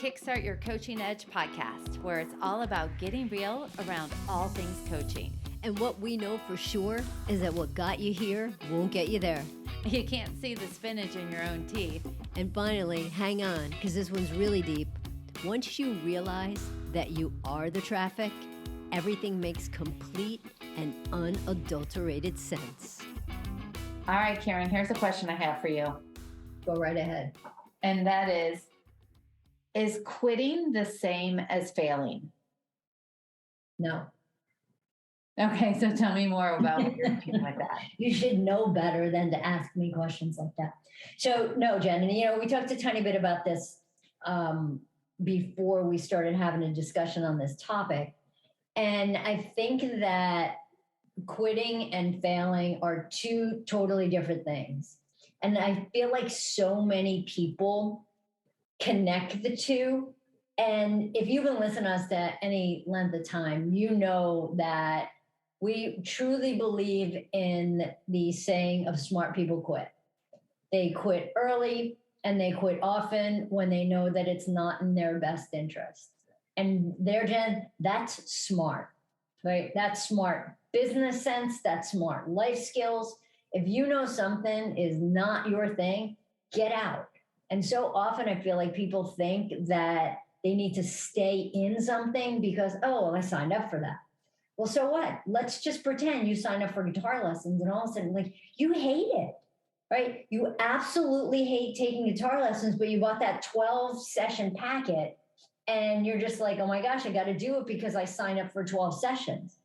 Kickstart Your Coaching Edge podcast, where it's all about getting real around all things coaching. And what we know for sure is that what got you here won't get you there. You can't see the spinach in your own teeth. And finally, hang on, because this one's really deep. Once you realize that you are the traffic, everything makes complete and unadulterated sense. All right, Karen, here's a question I have for you. Go right ahead. And that is quitting the same as failing? No. Okay, so tell me more about what you're doing with that. You should know better than to ask me questions like that. So no, Jen, and we talked a tiny bit about this before we started having a discussion on this topic. And I think that quitting and failing are two totally different things. And I feel like so many people connect the two. And if you've been listening to us at any length of time, you know that we truly believe in the saying of smart people quit. They quit early and they quit often when they know that it's not in their best interest. And there, Jen, that's smart, right? That's smart business sense, that's smart life skills. If you know something is not your thing, get out. And so often I feel like people think that they need to stay in something because, oh, well, I signed up for that. Well, so what? Let's just pretend you signed up for guitar lessons and all of a sudden, like, you hate it, right? You absolutely hate taking guitar lessons, but you bought that 12-session packet and you're just like, oh my gosh, I got to do it because I signed up for 12 sessions.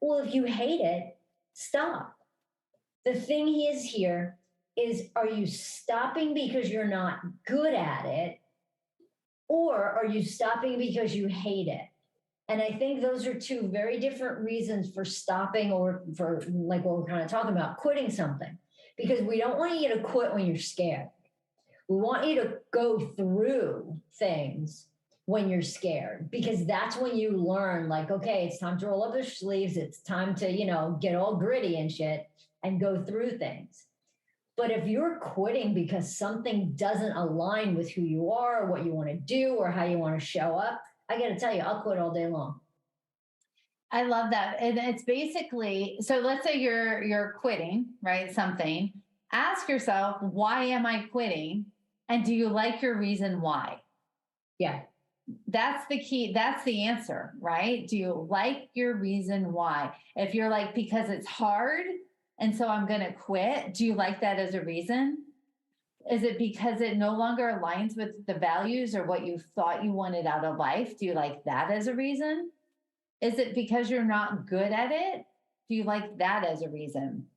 Well, if you hate it, stop. The thing is here is, are you stopping because you're not good at it? Or are you stopping because you hate it? And I think those are two very different reasons for stopping or for, like what we're kind of talking about, quitting something. Because we don't want you to quit when you're scared. We want you to go through things when you're scared, because that's when you learn, like, okay, it's time to roll up your sleeves. It's time to, get all gritty and shit and go through things. But if you're quitting because something doesn't align with who you are, or what you want to do, or how you want to show up, I got to tell you, I'll quit all day long. I love that. And it's basically, so let's say you're quitting, right? Something. Ask yourself, why am I quitting? And do you like your reason why? Yeah. That's the key. That's the answer, right? Do you like your reason why? If you're like, because it's hard and so I'm going to quit, do you like that as a reason? Is it because it no longer aligns with the values or what you thought you wanted out of life? Do you like that as a reason? Is it because you're not good at it? Do you like that as a reason?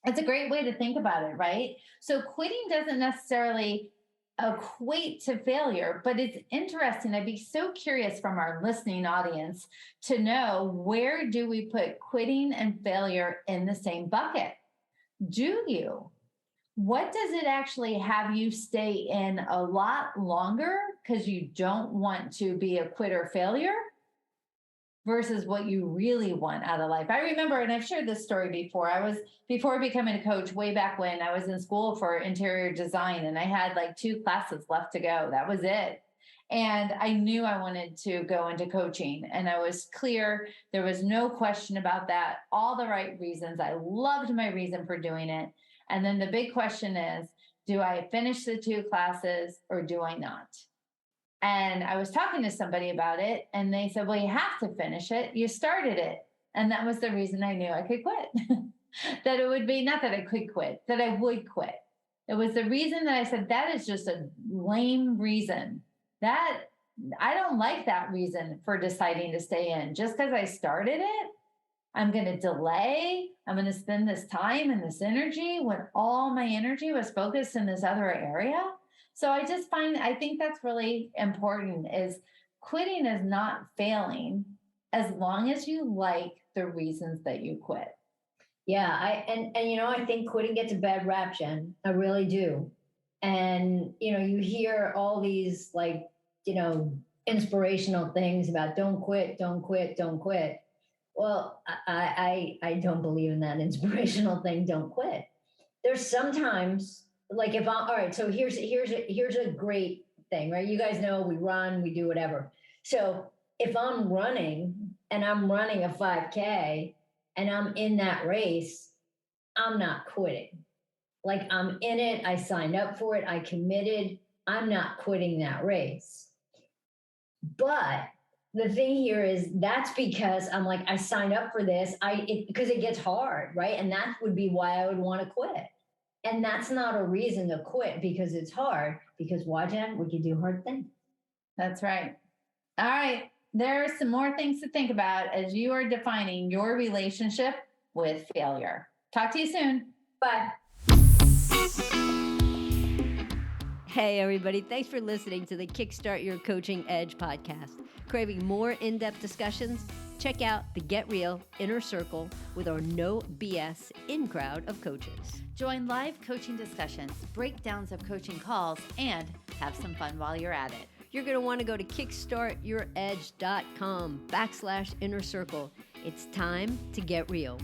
It's a great way to think about it, right? So quitting doesn't necessarily equate to failure, but it's interesting. I'd be so curious from our listening audience to know, where do we put quitting and failure in the same bucket? Do you? What does it actually have you stay in a lot longer because you don't want to be a quitter failure versus what you really want out of life? I remember, and I've shared this story before, before becoming a coach, way back when I was in school for interior design, and I had like 2 classes left to go. That was it. And I knew I wanted to go into coaching, and I was clear. There was no question about that. All the right reasons. I loved my reason for doing it. And then the big question is, do I finish the 2 classes or do I not? And I was talking to somebody about it, and they said, well, you have to finish it. You started it. And that was the reason I knew I could quit. That it would be, not that I could quit, that I would quit. It was the reason that I said, that is just a lame reason. That I don't like that reason for deciding to stay in. Just because I started it, I'm going to delay. I'm going to spend this time and this energy when all my energy was focused in this other area. So I think that's really important, is quitting is not failing as long as you like the reasons that you quit. Yeah. I think quitting gets a bad rap, Jen. I really do. And, you hear all these inspirational things about don't quit, don't quit, don't quit. Well, I don't believe in that inspirational thing. Don't quit. There's sometimes, like, all right, so here's a great thing, right? You guys know we run, we do whatever. So if I'm running and I'm running a 5K and I'm in that race, I'm not quitting. Like I'm in it, I signed up for it, I committed, I'm not quitting that race. But the thing here is that's because I'm like, I signed up for this, because it gets hard, right? And that would be why I would want to quit. And that's not a reason to quit because it's hard, because why, Jen? We can do hard things. That's right. All right. There are some more things to think about as you are defining your relationship with failure. Talk to you soon. Bye. Hey, everybody. Thanks for listening to the Kickstart Your Coaching Edge podcast. Craving more in-depth discussions? Check out the Get Real Inner Circle with our no BS in-crowd of coaches. Join live coaching discussions, breakdowns of coaching calls, and have some fun while you're at it. You're going to want to go to kickstartyouredge.com/inner circle. It's time to get real.